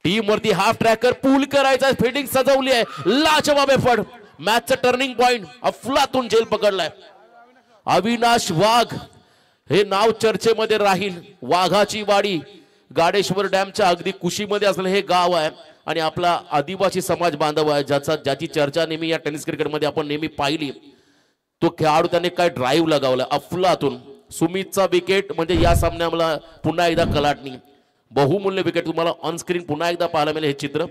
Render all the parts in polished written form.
Team वरती half tracker पूल करायचा, fielding सजवली आहे, लाजवाब एफर्ट, मॅचचा टर्निंग पॉइंट, अफलातून झेल पकडलाय. अविनाश वाघ हे नाव चर्चेमध्ये राहील. वाघाची वाडी गाडेश्वर डॅमच्या अगदी कुशीमध्ये असलेलं हे गाव आहे आणि आपला आदिवासी समाज बांधव आहे, ज्याची चर्चा नेहमी या टेनिस क्रिकेटमध्ये आपण नेहमी पाहिली. तो खेळाडू त्याने काय ड्राईव्ह लगावला अफलातून. सुमितचा विकेट म्हणजे या सामन्याला पुन्हा एकदा कलाटणी, बहुमूल्य विकेट तुम्हाला ऑन स्क्रीन पुन्हा एकदा पाहायला मिळेल. हे चित्र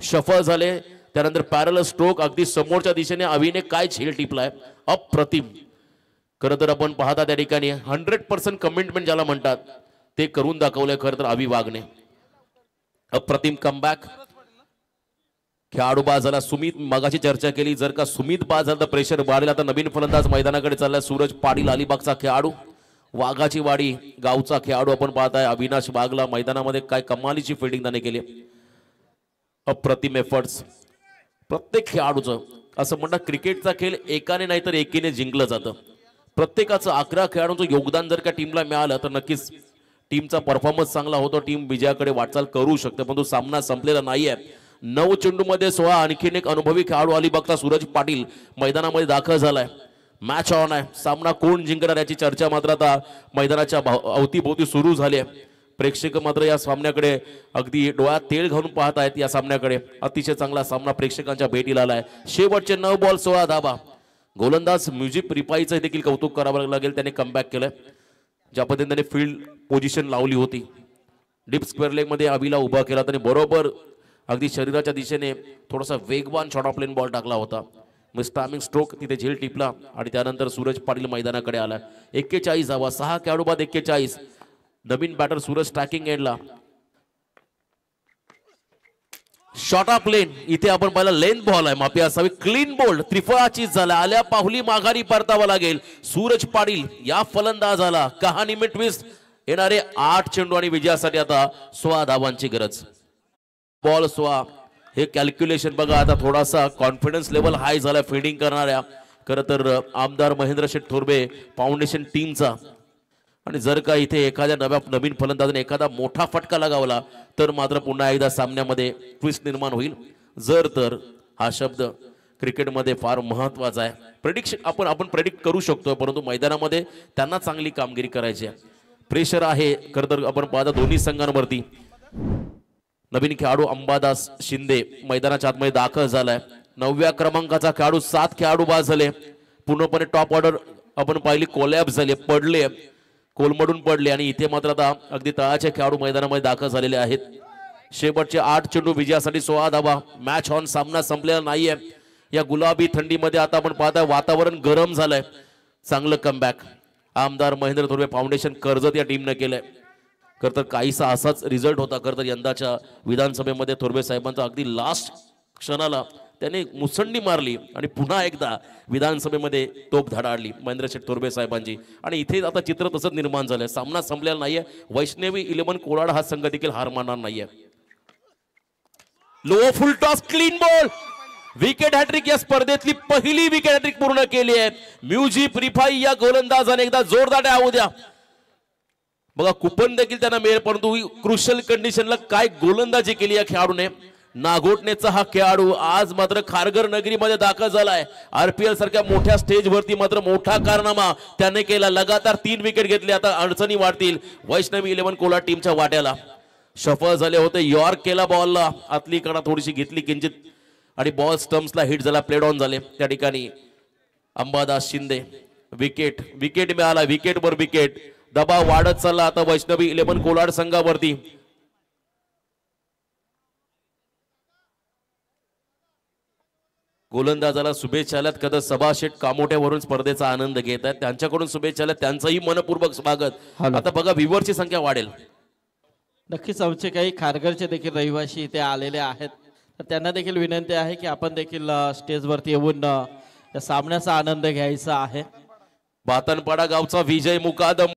सफल झाले. त्यानंतर पॅरल स्ट्रोक अगदी समोरच्या दिशेने अविने काय झेल टिपलाय, अप्रतिम. खरं तर आपण पाहता त्या ठिकाणी 100% कमिटमेंट ज्याला म्हणतात ते करून दाखवलंय खरं तर अभि वाघने. अप्रतिम कमबॅक. खेळाडू बाद झाला. सुमित मगाची चर्चा केली, जर का सुमित बाद झाला तर प्रेशर वाढेल. आता नवीन फलंदाज मैदानाकडे चाललाय सूरज पाटील, अलिबागचा खेळाडू. वाघाची वाडी गावचा खेळाडू आपण पाहताय अविनाश वाघला मैदानामध्ये काय कमालीची फिल्डिंग त्याने केली. अप्रतिम एफर्ट्स प्रत्येक खेळाडूचं. असं म्हणतात क्रिकेटचा खेळ एकाने नाही तर एकीने जिंकलं जातं. प्रत्येकाचं 11 खेळाडूंचं योगदान जर का टीमला मिळालं तर नक्कीच टीमचा परफॉर्मन्स चांगला होतो, टीम विजयाकडे वाटचाल करू शकते. पण तो सामना संपलेला नाहीये. 9 चेंडूमध्ये 16. आणखीन एक अनुभवी खेळाडू अलिबागचा सूरज पाटील मैदानामध्ये दाखल झालाय. मॅच ऑन आहे. सामना कोण जिंकणार याची चर्चा मात्र आता मैदानाच्या अवतीभोवती सुरू झाली आहे. प्रेक्षक मात्र या सामन्याकडे अगदी डोळ्यात तेल घालून पाहत आहेत. या सामन्याकडे अतिशय चांगला सामना प्रेक्षकांच्या भेटीला आलाय. शेवटचे 9 बॉल 16 धाबा. गोलंदाज म्युझिक रिपाईचं देखील कौतुक करावं लागेल, त्याने कमबॅक केलंय. ज्या पद्धतीने त्याने फील्ड पोझिशन लावली होती, डीप स्क्वेअर लेग मध्ये अभिला उभा केला, त्याने बरोबर अगदी शरीराच्या दिशेने थोडासा वेगवान शॉर्ट ऑफ लेन बॉल टाकला होता. स्टॅमिंग स्ट्रोक तिथे झेल टिपला आणि त्यानंतर सूरज पाटील मैदानाकडे आला. 41 धावा. 6 खेळाडू बाद 41. नवीन बॅटर सूरज स्ट्रायकिंग एंडला. शॉर्ट ऑफ लेन इथे आपण पाहिला लेंथ बॉल आहे, माफी असावी. क्लीन बोल्ड त्रिफळाची झाला. आल्या पाहुली माघारी परतावा लागेल. सूरज पाटील या फलंदाजाला कहाणी में ट्विस्ट. येणारे 8 चेंडू आणि विजयासाठी आता 16 धावांची गरज. बॉल 16. हे कॅल्क्युलेशन बघा आता थोडासा कॉन्फिडन्स लेवल हाय झाला फिल्डिंग करणाऱ्या खरं तर आमदार महेंद्र शेठ थोरबे फाउंडेशन टीमचा. आणि जर का इथे एखाद्या नवीन फलंदाजाने एखादा मोठा फटका लगावला तर मात्र पुन्हा एकदा सामन्यामध्ये ट्विस्ट निर्माण होईल. जर तर हा शब्द क्रिकेटमध्ये फार महत्वाचा आहे. प्रेडिक्शन आपण प्रेडिक्ट करू शकतो, परंतु मैदानामध्ये त्यांना चांगली कामगिरी करायची आहे. प्रेशर आहे खरं तर आपण पाहता दोन्ही संघांवरती. नवीन खेळाडू अंबादास शिंदे मैदानाच्या आतमध्ये दाखल झालाय. 9व्या क्रमांकाचा खेळाडू. 7 खेळाडू बाद झाले. पूर्णपणे टॉप ऑर्डर आपण पाहिली कोलॅप्स झाले, पडले, कोलमडून पडले आणि इथे मात्र आता अगदी तळाचे खेळाडू मैदानामध्ये दाखल झालेले आहेत. शेवटचे 8 चेंडू विजयासाठी 16 धावा. Match on. सामना संपलेला नाहीये. या गुलाबी थंडीमध्ये आता आपण पाहता वातावरण गरम झालंय. चांगलं कमबॅक आमदार महेंद्र थोरवे फाउंडेशन कर्जत या टीमने केलंय. खरं तर काहीसा असाच रिझल्ट होता खरं तर यंदाच्या विधानसभेमध्ये. थोरवे साहेबांचा अगदी लास्ट क्षणाला त्याने मुसंडी मारली आणि पुन्हा एकदा विधानसभेमध्ये तोप धडाडली महेंद्र शेठ थोरवे साहेबांची. आणि इथे आता चित्र तसंच निर्माण झालंय. सामना संपलेला नाहीये. वैष्णवी 11 कोलाड हा संघ देखील हार मानणार नाहीये. Low full toss clean ball. Wicket hat trick. या स्पर्धेतली पहिली विकेट हॅट्रिक पूर्ण केली आहे. म्युझिक रिफाई या गोलंदाजाने एकदा जोरदार डाव द्या. बघा कुपन देखील त्यांना मिळेल, परंतु क्रुशियल कंडिशनला काय गोलंदाजी केली या खेळाडूने. नागोटनेचा हा खेळाडू आज मात्र खारघर नगरीमध्ये दाखल झालाय. आरपीएल सारख्या मोठ्या स्टेजवरती मात्र मोठा कारनामा त्याने केला. लगातार 3 विकेट घेतले. आता अडचणी वाढतील वैष्णवी 11 कोलाड टीमच्या वाट्याला. सफल झाले होते. यॉर्क केला बॉलला. आतली कडा थोडीशी घेतली किंचित आणि बॉल स्टम्प्सला हिट झाला. प्लेड ऑन झाले. त्या ठिकाणी अंबादास शिंदे. विकेट मिळाला. विकेटवर विकेट. दबाव वाढत चालला आता वैष्णवी 11 कोलाड संघावरती. गोलंदाजाला शुभेच्छा आल्यात. कदा सभा शेठ कामोठ्यावरून स्पर्धेचा आनंद घेत आहेत. त्यांच्याकडून शुभेच्छा आल्यात. त्यांचंही मनपूर्वक स्वागत. आता बघा व्ह्यूअरची संख्या वाढेल. नक्कीच आमचे काही खारघरचे देखील रहिवासी इथे आलेले आहेत, तर त्यांना देखील विनंती आहे की आपण देखील स्टेजवरती येऊन या सामन्याचा आनंद घ्यायचा आहे. बातनपाडा गावचा विजय मुकादम.